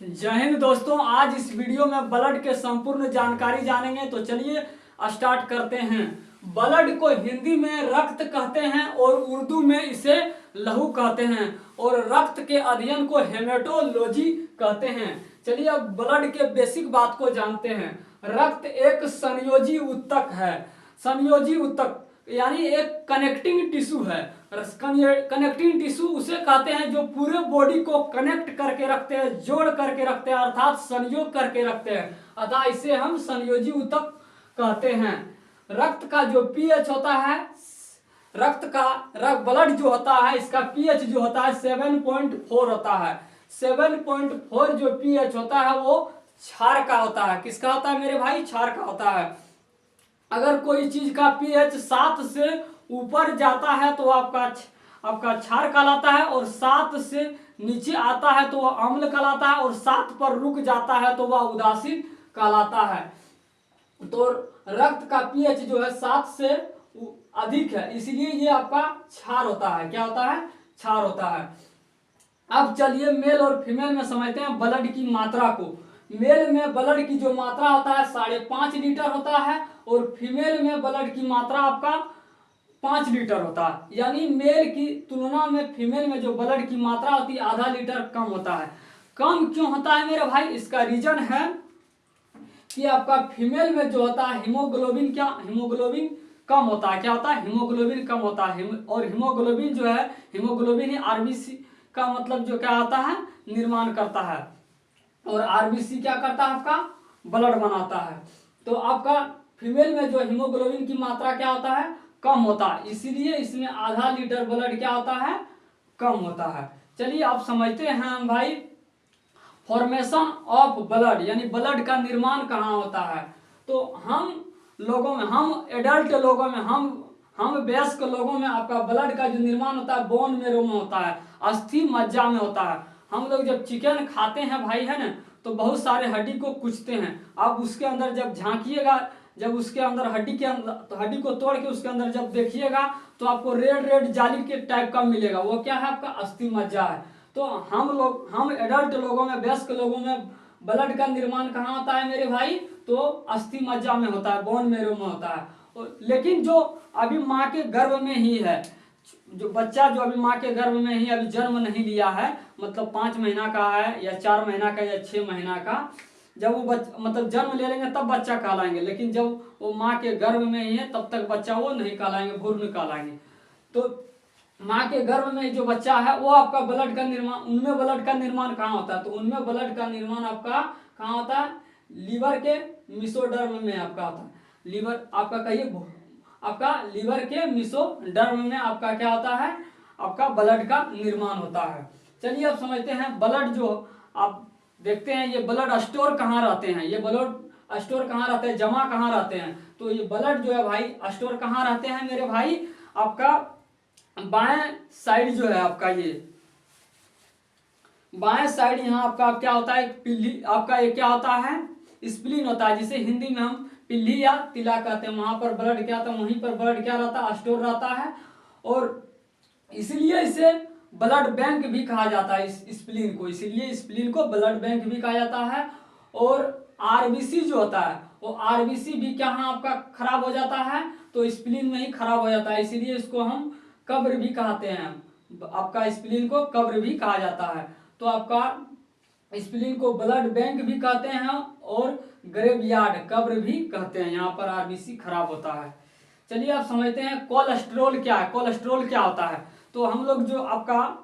जय हिंद दोस्तों। आज इस वीडियो में ब्लड के संपूर्ण जानकारी जानेंगे, तो चलिए स्टार्ट करते हैं। ब्लड को हिंदी में रक्त कहते हैं और उर्दू में इसे लहू कहते हैं और रक्त के अध्ययन को हेमेटोलॉजी कहते हैं। चलिए अब ब्लड के बेसिक बात को जानते हैं। रक्त एक संयोजी ऊतक है। संयोजी ऊतक यानी एक कनेक्टिंग टिश्यू है। कनेक्टिंग टिश्यू उसे कहते हैं जो पूरे बॉडी को कनेक्ट करके रखते हैं, जोड़ करके रखते हैं, अर्थात संयोग करके रखते हैं। अतः इसे हम संयोजी ऊतक कहते हैं। रक्त का जो पीएच होता है, ब्लड जो होता है, इसका पीएच जो होता है 7.4 होता है। 7.4 जो पीएच होता है वो क्षार का होता है। किसका होता है मेरे भाई? क्षार का होता है। अगर कोई चीज का पीएच 7 से ऊपर जाता है तो आपका क्षार कहलाता है, और 7 से नीचे आता है तो वह अम्ल कहलाता है, और 7 पर रुक जाता है तो वह उदासीन कहलाता है। तो रक्त का पीएच जो है 7 से अधिक है, इसलिए ये आपका क्षार होता है। क्या होता है? क्षार होता है। अब चलिए मेल और फीमेल में समझते हैं ब्लड की मात्रा को। मेल में ब्लड की जो मात्रा होता है 5.5 लीटर होता है, और फीमेल में ब्लड की मात्रा आपका 5 लीटर होता है। यानी मेल की तुलना में फीमेल में जो ब्लड की मात्रा होती है आधा लीटर कम होता है। कम क्यों होता है मेरे भाई? इसका रीजन है कि आपका फीमेल में जो होता है हीमोग्लोबिन कम होता है। क्या होता है? हीमोग्लोबिन कम होता है। और हीमोग्लोबिन जो है, हीमोग्लोबिन ही आरबीसी का मतलब जो क्या होता है, निर्माण करता है, और आरबीसी क्या करता है? आपका ब्लड बनाता है। तो आपका फीमेल में जो हीमोग्लोबिन की मात्रा क्या होता है? कम होता है, इसीलिए इसमें आधा लीटर ब्लड क्या होता है? कम होता है। चलिए आप समझते हैं हम भाई, फॉर्मेशन ऑफ ब्लड यानी ब्लड का निर्माण कहाँ होता है। तो हम एडल्ट लोगों में, हम वयस्क लोगों में आपका ब्लड का जो निर्माण होता है बोन मेरो में होता है, अस्थि मज्जा में होता है। हम लोग जब चिकन खाते हैं भाई, है ना, तो बहुत सारे हड्डी को कुचते हैं। आप उसके अंदर जब झांकिएगा, जब उसके अंदर हड्डी के अंदर, तो हड्डी को तोड़ के उसके अंदर जब देखिएगा तो आपको रेड जाली के टाइप का मिलेगा। वो क्या है? आपका अस्थि मज्जा है। तो हम एडल्ट लोगों में, वयस्क लोगों में ब्लड का निर्माण कहाँ होता है मेरे भाई? तो अस्थि मज्जा में होता है, बोन मेरो में होता है। लेकिन जो अभी माँ के गर्भ में ही है, जो बच्चा जो अभी माँ के गर्भ में ही अभी जन्म नहीं लिया है, मतलब 5 महीना का है या 4 महीना का या 6 महीना का, जब वो मतलब जन्म ले लेंगे तब बच्चा कहलाएंगे। लेकिन जब वो माँ के गर्भ में ही है तब तक बच्चा वो नहीं कहलाएंगे, भ्रूण कहलाएंगे। तो माँ के गर्भ में जो बच्चा है वो आपका ब्लड का निर्माण, उनमें ब्लड का निर्माण कहाँ होता है? तो उनमें ब्लड का निर्माण आपका कहाँ होता है? लीवर के मिसोडर्म में आपका होता है। लीवर आपका कहिए, आपका लीवर के मिसोडर्म में आपका क्या होता है? आपका ब्लड का निर्माण होता है। चलिए अब समझते हैं ब्लड जो आप देखते हैं, ये ब्लड स्टोर कहाँ रहते हैं, ये ब्लड स्टोर कहाँ रहते हैं, जमा कहाँ रहते हैं। तो ये ब्लड जो है भाई स्टोर कहाँ रहते हैं मेरे भाई? आपका बाएं साइड जो है आपका, ये बाएं साइड यहाँ आपका क्या होता है? एक पिल्ली आपका, ये क्या होता है? स्प्लीन होता है, जिसे हिंदी में हम पिल्ली या तिला कहते हैं। वहां पर ब्लड क्या होता है? वहीं पर ब्लड क्या रहता है? स्टोर रहता है, और इसलिए इसे ब्लड बैंक भी कहा जाता है। इस स्प्लीन को, इसीलिए स्प्लीन को ब्लड बैंक भी कहा जाता है। और आरबीसी जो होता है वो आरबीसी भी क्या आपका खराब हो जाता है, तो स्प्लीन में ही खराब हो जाता है, इसीलिए इसको हम कब्र भी कहते हैं। आपका स्प्लीन को कब्र भी कहा जाता है। तो आपका स्प्लीन को ब्लड बैंक भी कहते हैं और ग्रेवयार्ड, कब्र भी कहते हैं। यहाँ पर आरबीसी खराब होता है। चलिए आप समझते हैं कोलेस्ट्रॉल क्या है। कोलेस्ट्रॉल क्या होता है? तो हम लोग जो आपका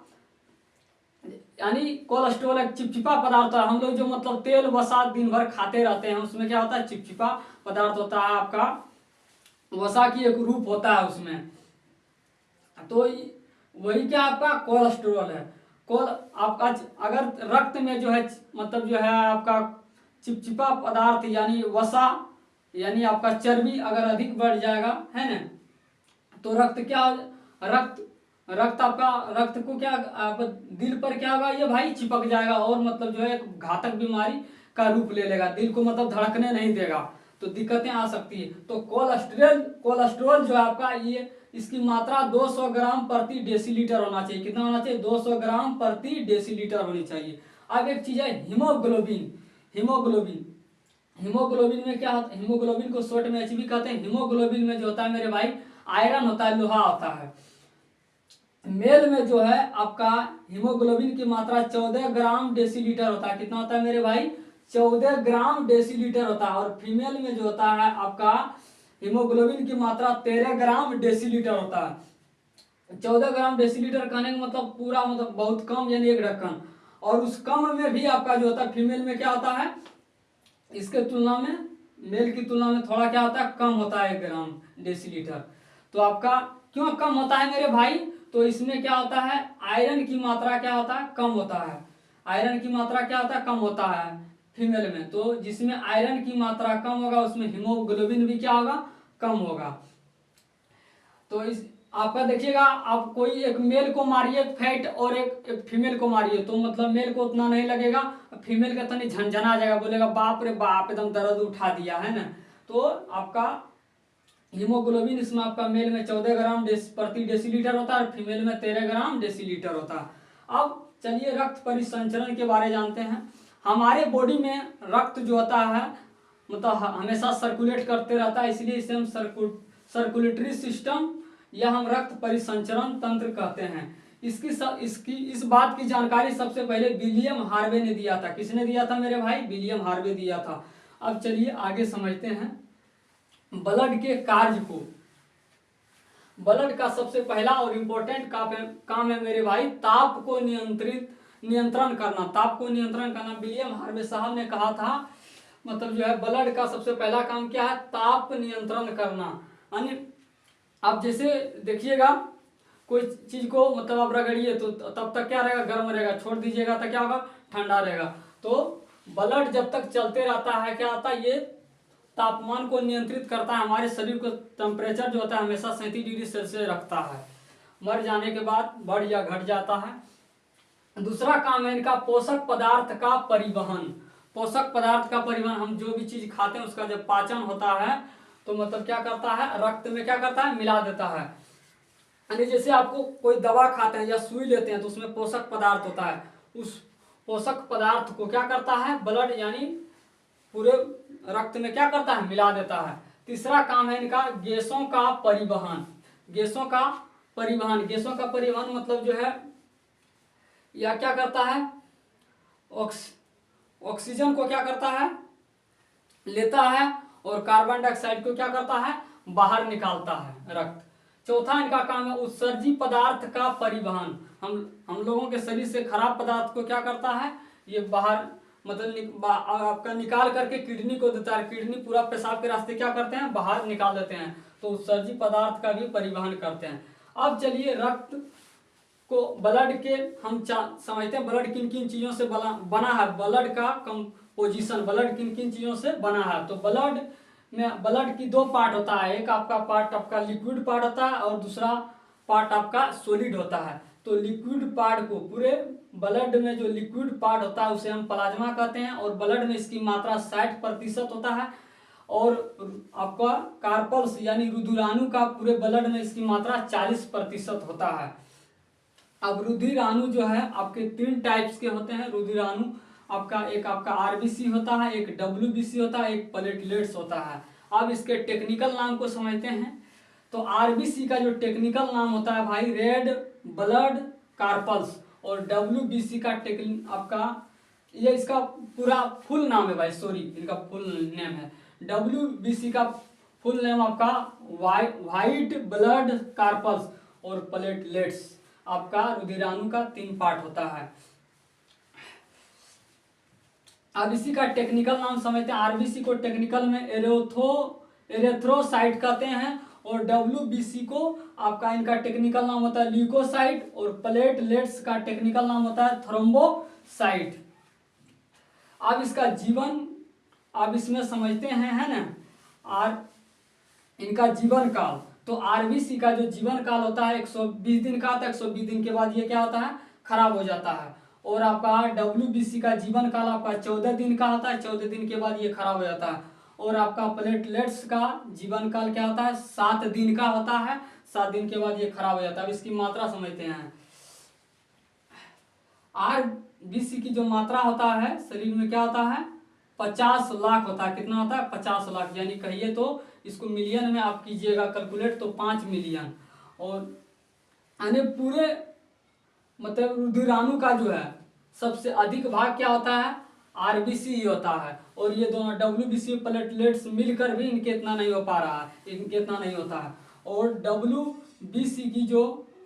यानी कोलेस्ट्रॉल एक चिपचिपा पदार्थ है। हम लोग जो मतलब तेल वसा दिन भर खाते रहते हैं, उसमें क्या होता है? चिपचिपा पदार्थ होता है। आपका वसा की एक रूप होता है उसमें, तो वही क्या आपका कोलेस्ट्रॉल है। आपका अगर रक्त में जो है मतलब जो है आपका चिपचिपा पदार्थ यानी वसा, यानी आपका चर्बी अगर अधिक बढ़ जाएगा, है ना, तो रक्त आपका, रक्त को क्या दिल पर क्या होगा? ये भाई चिपक जाएगा, और मतलब जो है घातक बीमारी का रूप ले लेगा। दिल को मतलब धड़कने नहीं देगा, तो दिक्कतें आ सकती है। तो कोलेस्ट्रॉल जो है आपका, ये इसकी मात्रा 200 ग्राम प्रति डेसीलीटर होना चाहिए। कितना होना चाहिए? 200 ग्राम प्रति डेसीलीटर होनी चाहिए। अब एक चीज है हीमोग्लोबिन। हीमोग्लोबिन हीमोग्लोबिन में क्या होता है, हीमोग्लोबिन को शॉर्ट में एचबी कहते हैं। हीमोग्लोबिन में जो होता है मेरे भाई आयरन होता है, लोहा होता है। मेल में जो है आपका हीमोग्लोबिन की मात्रा 14 ग्राम डेसीलीटर होता है। कितना होता है मेरे भाई, 14 ग्राम डेसीलीटर होता है। और फीमेल में जो होता है आपका हीमोग्लोबिन की मात्रा 13 ग्राम डेसीलीटर होता है। 14 ग्राम डेसीलीटर कहने का मतलब पूरा मतलब बहुत कम, यानी 1 ढक्कन। और उस कम में भी आपका जो होता है फीमेल में क्या होता है, इसके तुलना में मेल की तुलना में थोड़ा क्या होता है, कम होता है 1 ग्राम डेसीलीटर। तो आपका क्यों कम होता है मेरे भाई, तो इसमें क्या होता है, आयरन की मात्रा क्या होता है, कम होता है। आयरन की मात्रा क्या होता है, कम होता है फीमेल में। तो जिसमें आयरन की मात्रा कम होगा उसमें हीमोग्लोबिन भी क्या होगा, कम होगा। तो इस आपका देखिएगा, आप कोई एक मेल को मारिए फैट और एक फीमेल को मारिए, तो मतलब मेल को उतना नहीं लगेगा, फीमेल का तनी झंझना जाएगा, बोलेगा बाप रे बाप एकदम दर्द उठा दिया है ना। तो आपका हीमोग्लोबिन इसमें आपका मेल में 14 ग्राम प्रति डेसीलीटर होता है और फीमेल में 13 ग्राम डेसीलीटर होता है। अब चलिए रक्त परिसंचरण के बारे जानते हैं। हमारे बॉडी में रक्त जो होता है मतलब हमेशा सर्कुलेट करते रहता है, इसलिए इसे हम सर्कुलेटरी सिस्टम या हम रक्त परिसंचरण तंत्र कहते हैं। इस बात की जानकारी सबसे पहले विलियम हार्वे ने दिया था। किसने दिया था मेरे भाई, विलियम हार्वे दिया था। अब चलिए आगे समझते हैं ब्लड के कार्य को। ब्लड का सबसे पहला और इम्पोर्टेंट काम है मेरे भाई ताप को नियंत्रण करना। ताप को नियंत्रण करना विलियम हार्वे साहब ने कहा था। मतलब जो है ब्लड का सबसे पहला काम क्या है, ताप नियंत्रण करना। अन्य आप जैसे देखिएगा कोई चीज को मतलब आप रगड़िए तो तब तक क्या रहेगा, गर्म रहेगा, छोड़ दीजिएगा तो क्या होगा, ठंडा रहेगा। तो ब्लड जब तक चलते रहता है क्या होता है, ये तापमान को नियंत्रित करता है। हमारे शरीर को टेम्परेचर जो होता है हमेशा 37 डिग्री सेल्सियस रखता है। मर जाने के बाद बढ़ या घट जाता है। दूसरा काम है इनका पोषक पदार्थ का परिवहन। पोषक पदार्थ का परिवहन, हम जो भी चीज खाते हैं उसका जब पाचन होता है तो मतलब क्या करता है, रक्त में क्या करता है, मिला देता है। यानी जैसे आपको कोई दवा खाते हैं या सुई लेते हैं तो उसमें पोषक पदार्थ होता है, उस पोषक पदार्थ को क्या करता है ब्लड यानी पूरे रक्त में क्या करता है, मिला देता है। तीसरा काम है इनका गैसों का परिवहन। गैसों का परिवहन मतलब जो है या क्या करता है, ऑक्सीजन को क्या करता है, लेता है और कार्बन डाइऑक्साइड को क्या करता है, बाहर निकालता है रक्त। चौथा इनका काम है उत्सर्जी पदार्थ का परिवहन। हम लोगों के शरीर से खराब पदार्थ को क्या करता है, ये बाहर मतलब आपका निकाल करके किडनी को देता है। किडनी पूरा पेशाब के रास्ते क्या करते हैं, बाहर निकाल देते हैं। तो उत्सर्जी पदार्थ का भी परिवहन करते हैं। अब चलिए रक्त को ब्लड के हम समझते हैं ब्लड किन किन चीजों से बना है, ब्लड का कंपोजिशन, ब्लड किन किन चीजों से बना है। तो ब्लड की 2 पार्ट होता है, एक आपका पार्ट आपका लिक्विड पार्ट होता है और दूसरा पार्ट आपका सॉलिड होता है। तो लिक्विड पार्ट को, पूरे ब्लड में जो लिक्विड पार्ट होता है उसे हम प्लाज्मा कहते हैं और ब्लड में इसकी मात्रा 60% होता है। और आपका कार्पल्स यानी रुधिराणु का पूरे ब्लड में इसकी मात्रा 40% होता है। अब रुधिराणु जो है आपके 3 टाइप्स के होते हैं रुधिराणु। एक आपका आरबीसी होता है, एक डब्ल्यूबीसी होता है, एक प्लेटलेट्स होता है। अब इसके टेक्निकल नाम को समझते हैं। तो आरबीसी का जो टेक्निकल नाम होता है भाई रेड ब्लड कार्पल्स, और डब्ल्यूबीसी का आपका ये इसका पूरा फुल नाम है भाई, सॉरी इनका फुल नेम है। डब्ल्यूबीसी का फुल नेम आपका वाइट ब्लड कार्पल्स और प्लेटलेट्स। आपका रुधिराणु का 3 पार्ट होता है। अब इसी का टेक्निकल नाम समझते हैं। आरबीसी को टेक्निकल में एरेथ्रोसाइट कहते हैं और डब्ल्यूबीसी को आपका इनका टेक्निकल नाम होता है ल्यूकोसाइट और प्लेटलेट्स का टेक्निकल नाम होता है थ्रोम्बोसाइट। अब इसका जीवन अब इसमें समझते हैं, है ना, इनका जीवन काल। तो आरबीसी का जो जीवन काल होता है 120 दिन का होता है। 120 दिन के बाद ये क्या होता है, खराब हो जाता है। और आपका डब्ल्यूबीसी का जीवन काल आपका 14 दिन का होता है। 14 दिन के बाद ये खराब हो जाता है। और आपका प्लेटलेट्स का जीवन काल क्या होता है, 7 दिन का होता है। 7 दिन के बाद ये खराब हो जाता है। अब इसकी मात्रा समझते हैं। BC की जो मात्रा होता है शरीर में क्या होता है 50 लाख होता है। कितना होता है 50 लाख, यानी कहिए तो इसको मिलियन में आप कीजिएगा कैलकुलेट तो 5 मिलियन। और यानी पूरे मतलब रुधिराणु का जो है सबसे अधिक भाग क्या होता है RBC ही होता है। और ये दोनों WBC प्लेटलेट्स मिलकर भी इनके इतना नहीं हो पा रहा है, इनके इतना नहीं होता है। और WBC की जो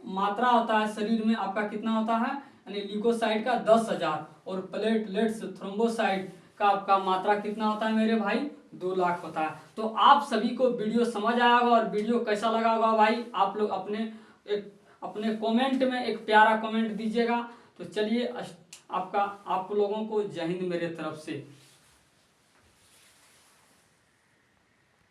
मात्रा होता है शरीर में आपका कितना होता है, यानी ल्यूकोसाइड का 10,000 और प्लेटलेट्स थ्रोम्बोसाइड का आपका मात्रा कितना होता है मेरे भाई 2 लाख होता है। तो आप सभी को वीडियो समझ आया होगा, और वीडियो कैसा लगा होगा भाई आप लोग अपने कमेंट में एक प्यारा कमेंट दीजिएगा। तो चलिए आप लोगों को जय हिंद मेरे तरफ से।